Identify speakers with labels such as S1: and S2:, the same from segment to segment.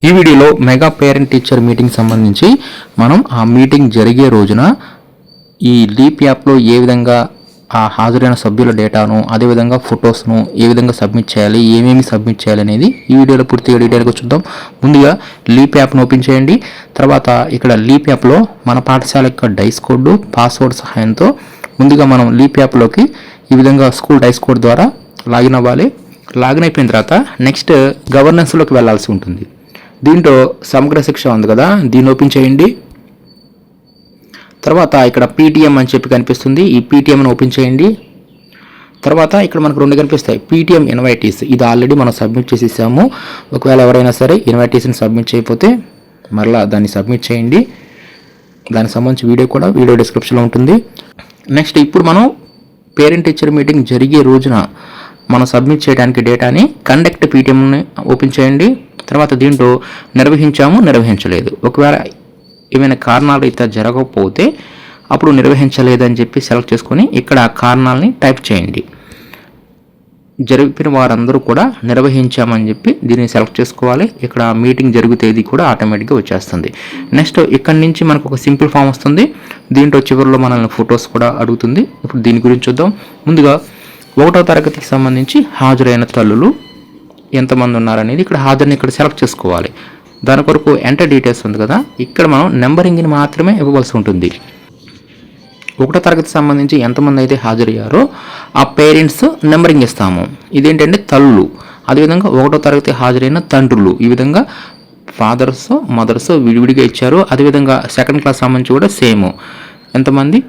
S1: ఈ వీడియోలో mega parent teacher meeting సంబంధించి మనం ఆ మీటింగ్ జరిగే రోజున ఈ లీప్ యాప్లో ఏ విధంగా ఆ హాజరైన సభ్యుల డేటాను అదేవిధంగా ఫొటోస్ను ఏ విధంగా సబ్మిట్ చేయాలి, ఏమేమి సబ్మిట్ చేయాలి అనేది ఈ వీడియోలో పూర్తిగా డీటెయిల్గా చూద్దాం. ముందుగా లీప్ యాప్ను ఓపెన్ చేయండి. తర్వాత ఇక్కడ లీప్ యాప్లో మన పాఠశాల యొక్క డైస్ కోడ్, పాస్వర్డ్ సహాయంతో ముందుగా మనం లీప్ యాప్లోకి ఈ విధంగా స్కూల్ డైస్ కోడ్ ద్వారా లాగిన్ అవ్వాలి. లాగిన్ అయిపోయిన తర్వాత నెక్స్ట్ గవర్నెన్స్లోకి వెళ్ళాల్సి ఉంటుంది. దీంట్లో సమగ్ర శిక్ష ఉంది కదా, దీన్ని ఓపెన్ చేయండి. తర్వాత ఇక్కడ పీటీఎం అని చెప్పి కనిపిస్తుంది, ఈ పీటీఎంని ఓపెన్ చేయండి. తర్వాత ఇక్కడ మనకు రెండు కనిపిస్తాయి, పీటీఎం ఇన్వైటీస్. ఇది ఆల్రెడీ మనం సబ్మిట్ చేసేసాము. ఒకవేళ ఎవరైనా సరే ఇన్వైటీస్ని సబ్మిట్ చేయకపోతే మరలా దాన్ని సబ్మిట్ చేయండి. దానికి సంబంధించి వీడియో కూడా వీడియో డిస్క్రిప్షన్లో ఉంటుంది. నెక్స్ట్ ఇప్పుడు మనం పేరెంట్ టీచర్ మీటింగ్ జరిగే రోజున మనం సబ్మిట్ చేయడానికి డేటాని కండక్ట్ పీటీఎంని ఓపెన్ చేయండి. తర్వాత దీంట్లో నిర్వహించాము, నిర్వహించలేదు. ఒకవేళ ఏమైనా కారణాలు అయితే జరగకపోతే అప్పుడు నిర్వహించలేదని చెప్పి సెలెక్ట్ చేసుకొని ఇక్కడ ఆ కారణాలని టైప్ చేయండి. జరిపిన వారందరూ కూడా నిర్వహించామని చెప్పి దీన్ని సెలెక్ట్ చేసుకోవాలి. ఇక్కడ మీటింగ్ జరుగుతేది కూడా ఆటోమేటిక్గా వచ్చేస్తుంది. నెక్స్ట్ ఇక్కడ నుంచి మనకు ఒక సింపుల్ ఫామ్ వస్తుంది. దీంట్లో చివరిలో మనల్ని ఫొటోస్ కూడా అడుగుతుంది. ఇప్పుడు దీని గురించి చూద్దాం. ముందుగా 1వ తరగతికి సంబంధించి హాజరైన తల్లులు ఎంతమంది ఉన్నారనేది ఇక్కడ హాజరుని ఇక్కడ సెలెక్ట్ చేసుకోవాలి. దాని కొరకు ఎంటర్ డీటెయిల్స్ ఉంది కదా, ఇక్కడ మనం నెంబరింగ్ని మాత్రమే ఇవ్వవలసి ఉంటుంది. 1వ తరగతికి సంబంధించి ఎంతమంది అయితే హాజరయ్యారో ఆ పేరెంట్స్ నెంబరింగ్ ఇస్తాము. ఇదేంటంటే తల్లులు. అదేవిధంగా 1వ తరగతి హాజరైన తండ్రులు. ఈ విధంగా ఫాదర్స్, మదర్స్ విడివిడిగా ఇచ్చారు. అదేవిధంగా 2nd క్లాస్ సంబంధించి కూడా సేమ్, ఎంతమంది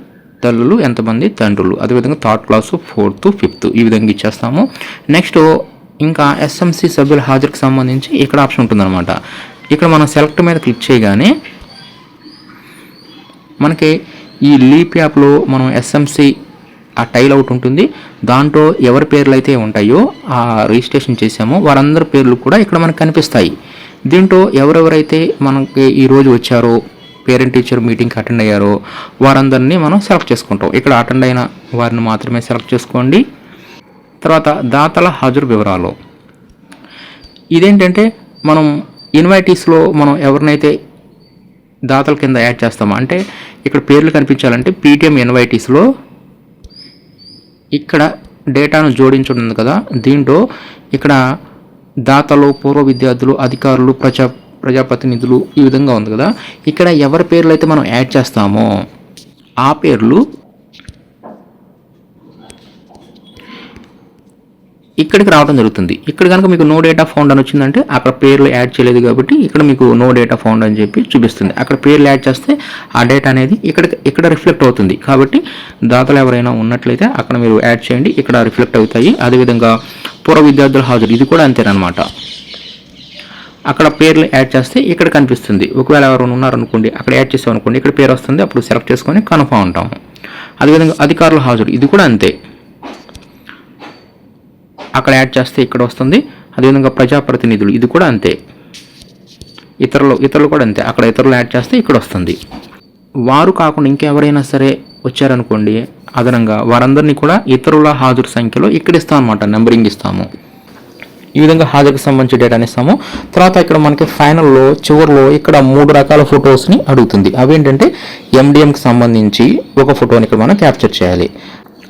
S1: తల్లులు ఎంతమంది తండ్రులు. అదేవిధంగా 3rd క్లాసు, 4th, 5th ఈ విధంగా ఇచ్చేస్తాము. నెక్స్ట్ ఇంకా ఎస్ఎంసి సభ్యుల హాజరుకి సంబంధించి ఇక్కడ ఆప్షన్ ఉంటుందన్నమాట. ఇక్కడ మనం సెలెక్ట్ మీద క్లిక్ చేయగానే మనకి ఈ లీప్ యాప్లో మనం ఎస్ఎంసి ఆ టైల్ అవుట్ ఉంటుంది. దాంట్లో ఎవరి పేర్లు అయితే ఉంటాయో ఆ రిజిస్ట్రేషన్ చేసామో వారందరి పేర్లు కూడా ఇక్కడ మనకు కనిపిస్తాయి. దీంట్లో ఎవరెవరైతే మనకి ఈరోజు వచ్చారో, పేరెంట్ టీచర్ మీటింగ్కి అటెండ్ అయ్యారో వారందరినీ మనం సెలెక్ట్ చేసుకుంటాం. ఇక్కడ అటెండ్ అయిన వారిని మాత్రమే సెలెక్ట్ చేసుకోండి. తర్వాత దాతల హాజరు వివరాలు. ఇదేంటంటే మనం ఇన్వైటీస్లో మనం ఎవరినైతే దాతల కింద యాడ్ చేస్తామో, అంటే ఇక్కడ పేర్లు కనిపించాలంటే పీటీఎం ఇన్వైటీస్లో ఇక్కడ డేటాను జోడించుంటుంది కదా, దీంట్లో ఇక్కడ దాతలు, పూర్వ విద్యార్థులు, అధికారులు, ప్రజాప్రతినిధులు ఈ విధంగా ఉంది కదా. ఇక్కడ ఎవరి పేర్లు అయితే మనం యాడ్ చేస్తామో ఆ పేర్లు ఇక్కడికి రావడం జరుగుతుంది. ఇక్కడ కనుక మీకు నో డేటా ఫౌండ్ అని వచ్చిందంటే అక్కడ పేర్లు యాడ్ చేయలేదు కాబట్టి ఇక్కడ మీకు నో డేటా ఫౌండ్ అని చెప్పి చూపిస్తుంది. అక్కడ పేర్లు యాడ్ చేస్తే ఆ డేటా అనేది ఇక్కడ రిఫ్లెక్ట్ అవుతుంది. కాబట్టి దాతలు ఎవరైనా ఉన్నట్లయితే అక్కడ మీరు యాడ్ చేయండి, ఇక్కడ రిఫ్లెక్ట్ అవుతాయి. అదేవిధంగా పూర్వ విద్యార్థుల హాజరు, ఇది కూడా అంతేనమాట. అక్కడ పేర్లు యాడ్ చేస్తే ఇక్కడ కనిపిస్తుంది. ఒకవేళ ఎవరైనా ఉన్నారనుకోండి, అక్కడ యాడ్ చేసామనుకోండి, ఇక్కడ పేరు వస్తుంది. అప్పుడు సెలెక్ట్ చేసుకొని కన్ఫర్మ్ ఉంటాము. అదేవిధంగా అధికారుల హాజరు, ఇది కూడా అంతే. అక్కడ యాడ్ చేస్తే ఇక్కడ వస్తుంది. అదేవిధంగా ప్రజాప్రతినిధులు, ఇది కూడా అంతే. ఇతరులు కూడా అంతే. అక్కడ ఇతరులు యాడ్ చేస్తే ఇక్కడ వస్తుంది. వారు కాకుండా ఇంకెవరైనా సరే వచ్చారనుకోండి అదనంగా, వారందరినీ కూడా ఇతరుల హాజరు సంఖ్యలో ఇక్కడ ఇస్తాం అనమాట, నెంబరింగ్ ఇస్తాము. ఈ విధంగా హాజరుకి సంబంధించి డేటాని ఇస్తాము. తర్వాత ఇక్కడ మనకి ఫైనల్లో చివరిలో ఇక్కడ 3 రకాల ఫొటోస్ని అడుగుతుంది. అవేంటంటే ఎండిఎంకి సంబంధించి ఒక ఫోటోని ఇక్కడ మనం క్యాప్చర్ చేయాలి.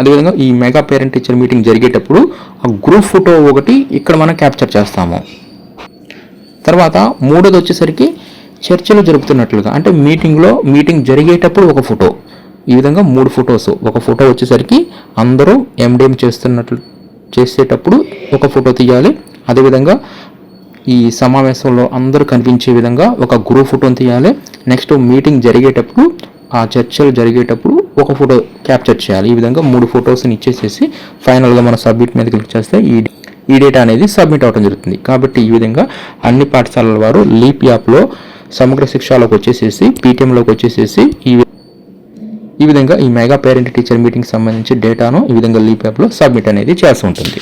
S1: అదేవిధంగా ఈ మెగా పేరెంట్ టీచర్ మీటింగ్ జరిగేటప్పుడు ఆ గ్రూప్ ఫోటో ఒకటి ఇక్కడ మనం క్యాప్చర్ చేస్తాము. తర్వాత 3వది వచ్చేసరికి చర్చలు జరుపుతున్నట్లుగా, అంటే మీటింగ్ జరిగేటప్పుడు ఒక ఫోటో. ఈ విధంగా 3 ఫొటోస్. ఒక ఫోటో వచ్చేసరికి అందరూ ఎండిఎం చేసేటప్పుడు ఒక ఫోటో తీయాలి. అదేవిధంగా ఈ సమావేశంలో అందరూ కనిపించే విధంగా ఒక గ్రూప్ ఫోటోని తీయాలి. నెక్స్ట్ మీటింగ్ జరిగేటప్పుడు, ఆ చర్చలు జరిగేటప్పుడు ఒక ఫోటో క్యాప్చర్ చేయాలి. ఈ విధంగా 3 ఫొటోస్ని ఇచ్చేసేసి ఫైనల్గా మనం సబ్మిట్ మీద క్లిక్ చేస్తే ఈ డేటా అనేది సబ్మిట్ అవ్వడం జరుగుతుంది. కాబట్టి ఈ విధంగా అన్ని పాఠశాలల వారు లీప్ యాప్లో సమగ్ర శిక్షలోకి వచ్చేసేసి పీటీఎంలోకి వచ్చేసేసి ఈ విధంగా ఈ మెగా పేరెంట్ టీచర్ మీటింగ్కి సంబంధించి డేటాను ఈ విధంగా లీప్ యాప్లో సబ్మిట్ అనేది చేస్తూ ఉంటుంది.